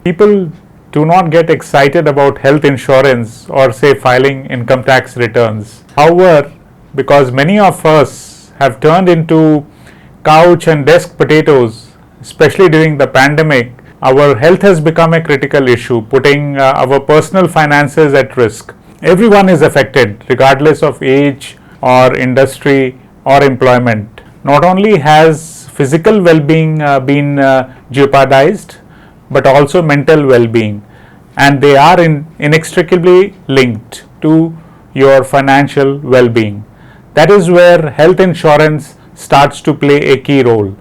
People do not get excited about health insurance or say filing income tax returns. However, because many of us have turned into couch and desk potatoes, especially during the pandemic, our health has become a critical issue, putting our personal finances at risk. Everyone is affected, regardless of age or industry or employment. Not only has physical well-being been jeopardized, but also mental well-being, and they are inextricably linked to your financial well-being. That is where health insurance starts to play a key role.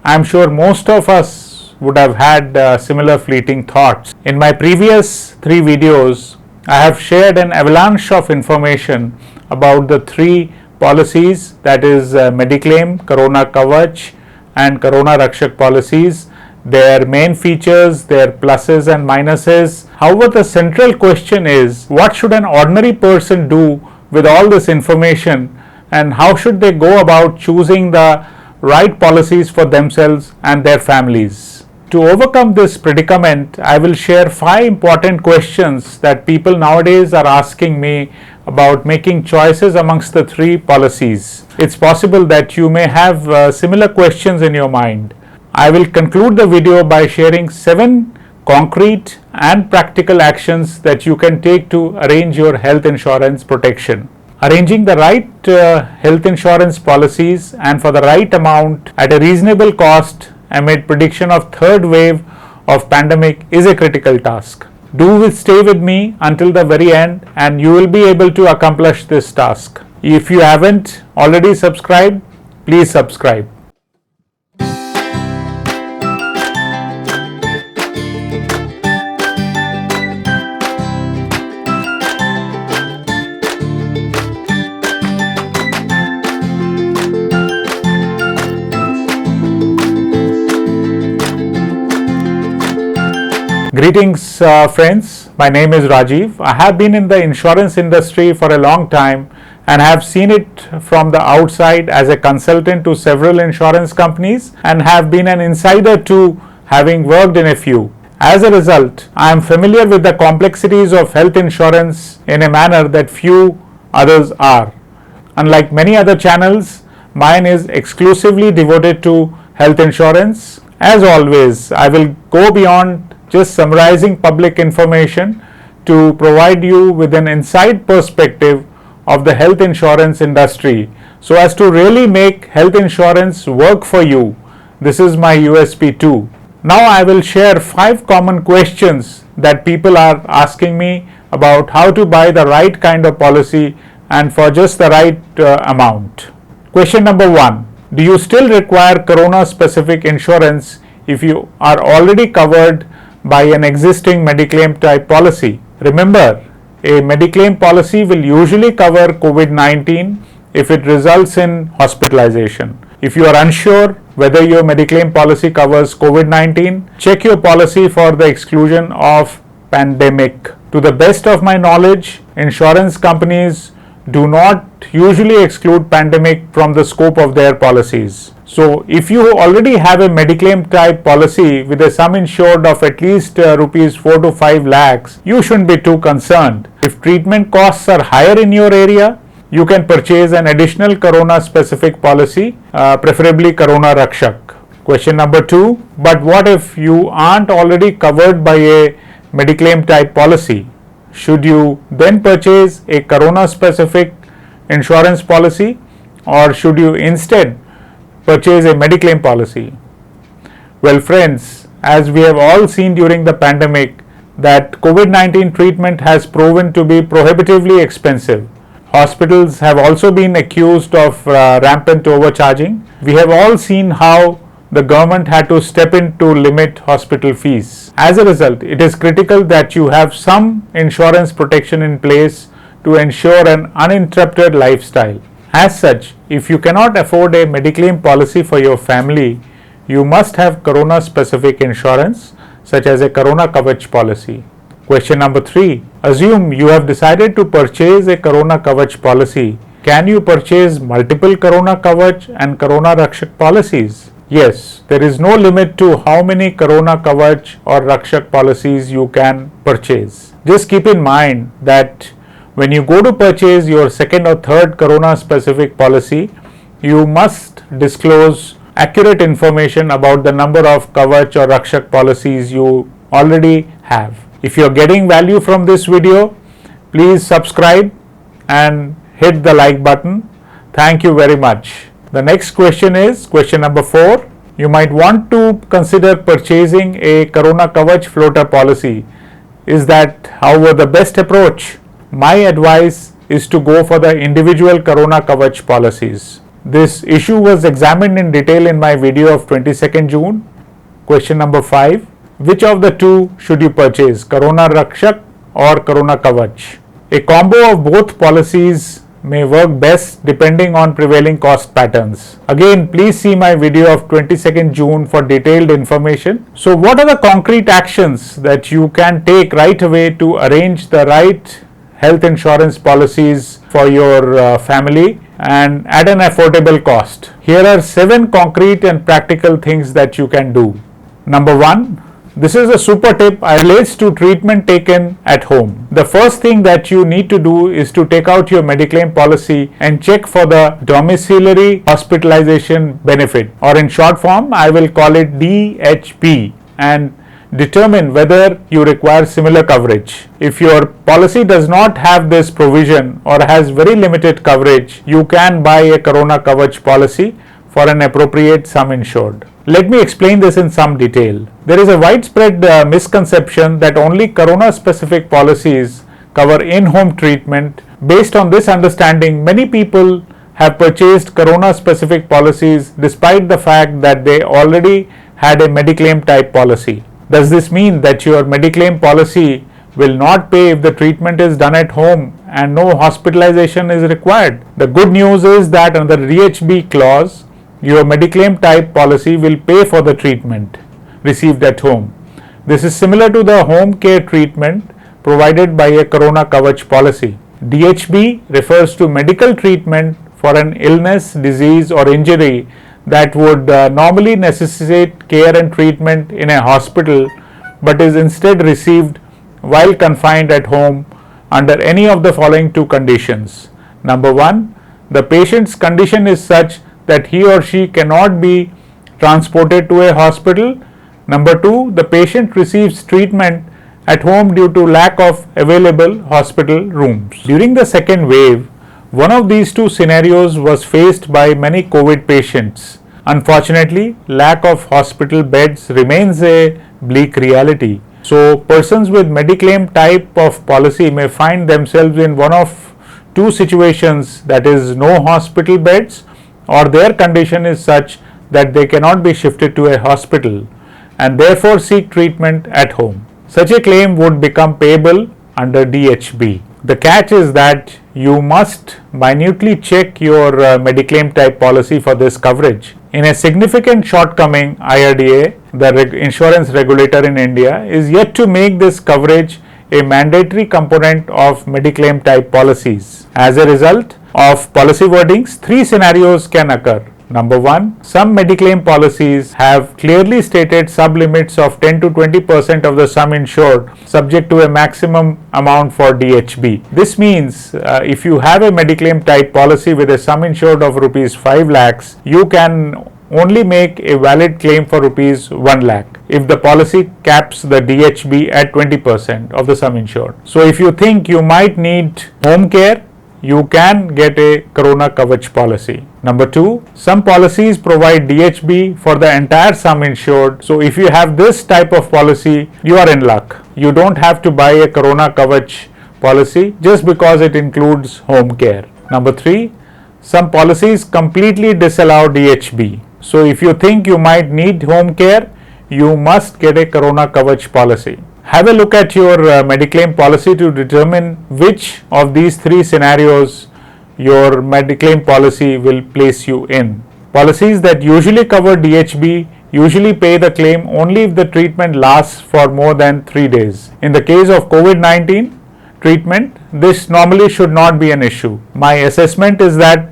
I am sure most of us would have had similar fleeting thoughts. In my previous 3 videos, I have shared an avalanche of information about the 3 policies, that is Mediclaim, Corona Kavach and Corona Rakshak policies, their main features, their pluses and minuses. However, the central question is, what should an ordinary person do with all this information, and how should they go about choosing the right policies for themselves and their families? To overcome this predicament, I will share 5 important questions that people nowadays are asking me about making choices amongst the 3 policies. It's possible that you may have similar questions in your mind. I will conclude the video by sharing 7 concrete and practical actions that you can take to arrange your health insurance protection. Arranging the right health insurance policies and for the right amount at a reasonable cost amid prediction of 3rd wave of pandemic is a critical task. Stay with me until the very end and you will be able to accomplish this task. If you haven't already subscribed, please subscribe. Greetings friends, my name is Rajiv. I have been in the insurance industry for a long time and have seen it from the outside as a consultant to several insurance companies and have been an insider too, having worked in a few. As a result, I am familiar with the complexities of health insurance in a manner that few others are. Unlike many other channels, mine is exclusively devoted to health insurance. As always, I will go beyond just summarizing public information to provide you with an inside perspective of the health insurance industry so as to really make health insurance work for you. This is my USP too. Now I will share 5 common questions that people are asking me about how to buy the right kind of policy and for just the right amount. Question number 1. Do you still require corona specific insurance if you are already covered by an existing Mediclaim type policy? Remember, a Mediclaim policy will usually cover COVID-19 if it results in hospitalization. If you are unsure whether your Mediclaim policy covers COVID-19, check your policy for the exclusion of pandemic. To the best of my knowledge, insurance companies do not usually exclude pandemic from the scope of their policies. So if you already have a Mediclaim type policy with a sum insured of at least rupees 4 to 5 lakhs, you shouldn't be too concerned. If treatment costs are higher in your area, you can purchase an additional corona specific policy, preferably Corona Rakshak. Question number 2. But what if you aren't already covered by a Mediclaim type policy? Should you then purchase a corona specific insurance policy, or should you instead purchase a Mediclaim policy? Well friends, as we have all seen during the pandemic, that COVID-19 treatment has proven to be prohibitively expensive. Hospitals have also been accused of rampant overcharging. We have all seen how the government had to step in to limit hospital fees. As a result, it is critical that you have some insurance protection in place to ensure an uninterrupted lifestyle. As such, if you cannot afford a Mediclaim policy for your family, you must have corona specific insurance such as a Corona Kavach policy. Question number 3. Assume you have decided to purchase a Corona Kavach policy. Can you purchase multiple Corona Kavach and Corona Rakshak policies? Yes, there is no limit to how many Corona Kavach or Rakshak policies you can purchase. Just keep in mind that when you go to purchase your second or third Corona specific policy, you must disclose accurate information about the number of Kavach or Rakshak policies you already have. If you are getting value from this video, please subscribe and hit the like button. Thank you very much. The next question is question number 4. You might want to consider purchasing a Corona Kavach floater policy. Is that, however, the best approach? My advice is to go for the individual Corona Kavach policies. This issue was examined in detail in my video of 22nd June. Question number 5. Which of the two should you purchase, Corona Rakshak or Corona Kavach? A combo of both policies may work best depending on prevailing cost patterns. Again, please see my video of 22nd June for detailed information. So what are the concrete actions that you can take right away to arrange the right health insurance policies for your family and at an affordable cost? Here are 7 concrete and practical things that you can do. Number 1. This is a super tip relates to treatment taken at home. The first thing that you need to do is to take out your Mediclaim policy and check for the domiciliary hospitalization benefit, or in short form I will call it DHB, and determine whether you require similar coverage. If your policy does not have this provision or has very limited coverage, you can buy a Corona Kavach policy for an appropriate sum insured. Let me explain this in some detail. There is a widespread misconception that only Corona specific policies cover in-home treatment. Based on this understanding, many people have purchased Corona specific policies despite the fact that they already had a Mediclaim type policy. Does this mean that your Mediclaim policy will not pay if the treatment is done at home and no hospitalization is required? The good news is that under DHB clause, your Mediclaim type policy will pay for the treatment received at home. This is similar to the home care treatment provided by a Corona Kavach policy. DHB refers to medical treatment for an illness, disease or injury that would normally necessitate care and treatment in a hospital but is instead received while confined at home under any of the following 2 conditions. Number 1, the patient's condition is such that he or she cannot be transported to a hospital. Number 2, the patient receives treatment at home due to lack of available hospital rooms. During the second wave, one of these 2 scenarios was faced by many COVID patients. Unfortunately, lack of hospital beds remains a bleak reality. So, persons with Mediclaim type of policy may find themselves in one of 2 situations, that is, no hospital beds, or their condition is such that they cannot be shifted to a hospital and therefore seek treatment at home. Such a claim would become payable under DHB. The catch is that you must minutely check your Mediclaim type policy for this coverage. In a significant shortcoming, IRDA, the insurance regulator in India, is yet to make this coverage a mandatory component of Mediclaim type policies. As a result of policy wordings, 3 scenarios can occur. Number 1, some Mediclaim policies have clearly stated sublimits of 10 to 20% of the sum insured subject to a maximum amount for DHB. This means if you have a Mediclaim type policy with a sum insured of rupees 5 lakhs, you can only make a valid claim for rupees 1 lakh if the policy caps the DHB at 20% of the sum insured. So if you think you might need home care, you can get a Corona Kavach policy. Number 2, some policies provide DHB for the entire sum insured. So if you have this type of policy, you are in luck. You don't have to buy a Corona Kavach policy just because it includes home care. Number 3, some policies completely disallow DHB. So if you think you might need home care, you must get a Corona Kavach policy. Have a look at your Mediclaim policy to determine which of these 3 scenarios your Mediclaim policy will place you in. Policies that usually cover DHB usually pay the claim only if the treatment lasts for more than 3 days. In the case of COVID-19 treatment, this normally should not be an issue. My assessment is that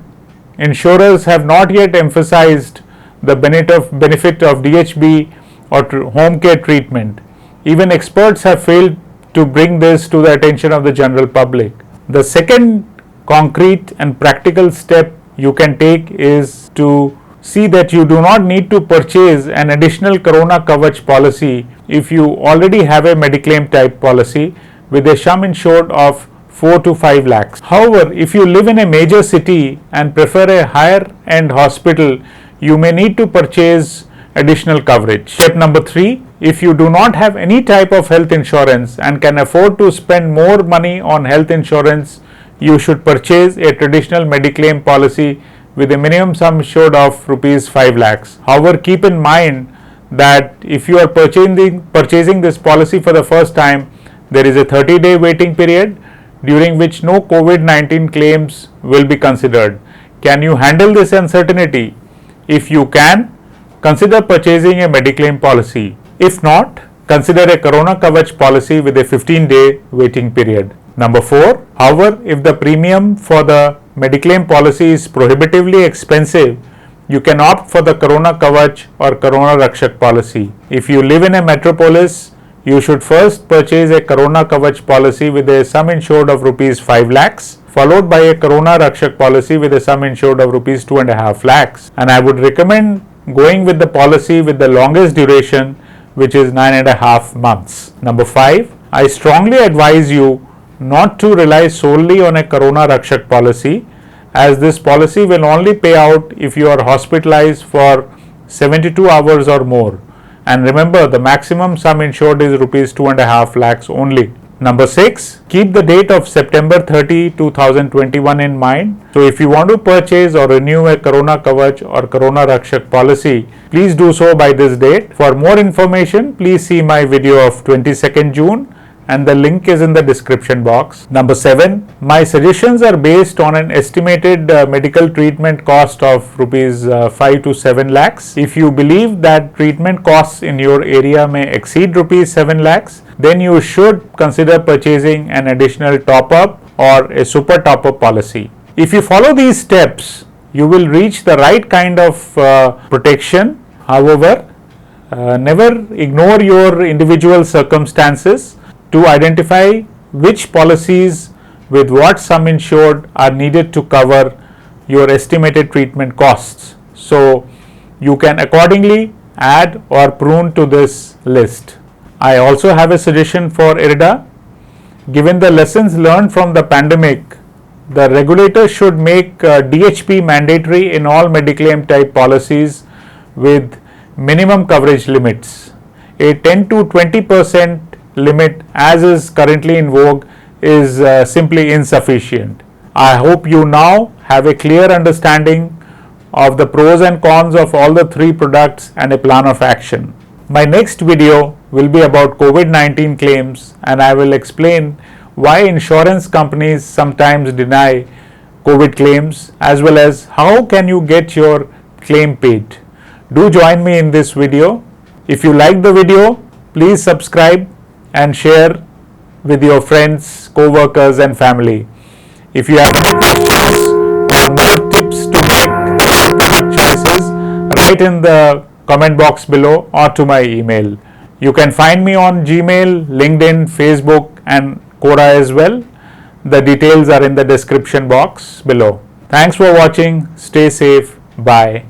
insurers have not yet emphasized the benefit of DHB or home care treatment. Even experts have failed to bring this to the attention of the general public. The second concrete and practical step you can take is to see that you do not need to purchase an additional Corona Kavach policy if you already have a Mediclaim type policy with a sum insured of 4 to 5 lakhs. However, if you live in a major city and prefer a higher end hospital, you may need to purchase additional coverage. Step number 3, if you do not have any type of health insurance and can afford to spend more money on health insurance, you should purchase a traditional Mediclaim policy with a minimum sum insured of rupees 5 lakhs. However, keep in mind that if you are purchasing this policy for the first time, there is a 30-day waiting period during which no COVID-19 claims will be considered. Can you handle this uncertainty? If you can, consider purchasing a Mediclaim policy. If not, consider a Corona Kavach policy with a 15-day waiting period. Number 4, however, if the premium for the Mediclaim policy is prohibitively expensive, you can opt for the Corona Kavach or Corona Rakshak policy. If you live in a metropolis, you should first purchase a Corona Kavach policy with a sum insured of rupees 5 lakhs, followed by a Corona Rakshak policy with a sum insured of rupees 2.5 lakhs. And I would recommend going with the policy with the longest duration, which is 9.5 months. Number 5, I strongly advise you not to rely solely on a Corona Rakshak policy, as this policy will only pay out if you are hospitalized for 72 hours or more. And remember, the maximum sum insured is rupees 2.5 lakhs only. Number 6, keep the date of September 30, 2021 in mind. So if you want to purchase or renew a Corona Kavach or Corona Rakshak policy, please do so by this date. For more information, please see my video of 22nd June, and the link is in the description box. Number 7, my suggestions are based on an estimated medical treatment cost of rupees 5 to 7 lakhs. If you believe that treatment costs in your area may exceed rupees 7 lakhs, then you should consider purchasing an additional top-up or a super top-up policy. If you follow these steps, you will reach the right kind of protection. However, never ignore your individual circumstances to identify which policies with what sum insured are needed to cover your estimated treatment costs. So you can accordingly add or prune to this list. I also have a suggestion for IRDA. Given the lessons learned from the pandemic, the regulator should make DHP mandatory in all Mediclaim type policies with minimum coverage limits. A 10 to 20% limit, as is currently in vogue, is simply insufficient. I hope you now have a clear understanding of the pros and cons of all the 3 products and a plan of action. My next video will be about COVID-19 claims, and I will explain why insurance companies sometimes deny COVID claims, as well as how can you get your claim paid. Do join me in this video. If you like the video, please subscribe and share with your friends, co-workers and family. If you have any questions or more tips to make correct choices, write in the comment box below or to my email. You can find me on Gmail, LinkedIn, Facebook and Quora as well. The details are in the description box below. Thanks for watching. Stay safe. Bye.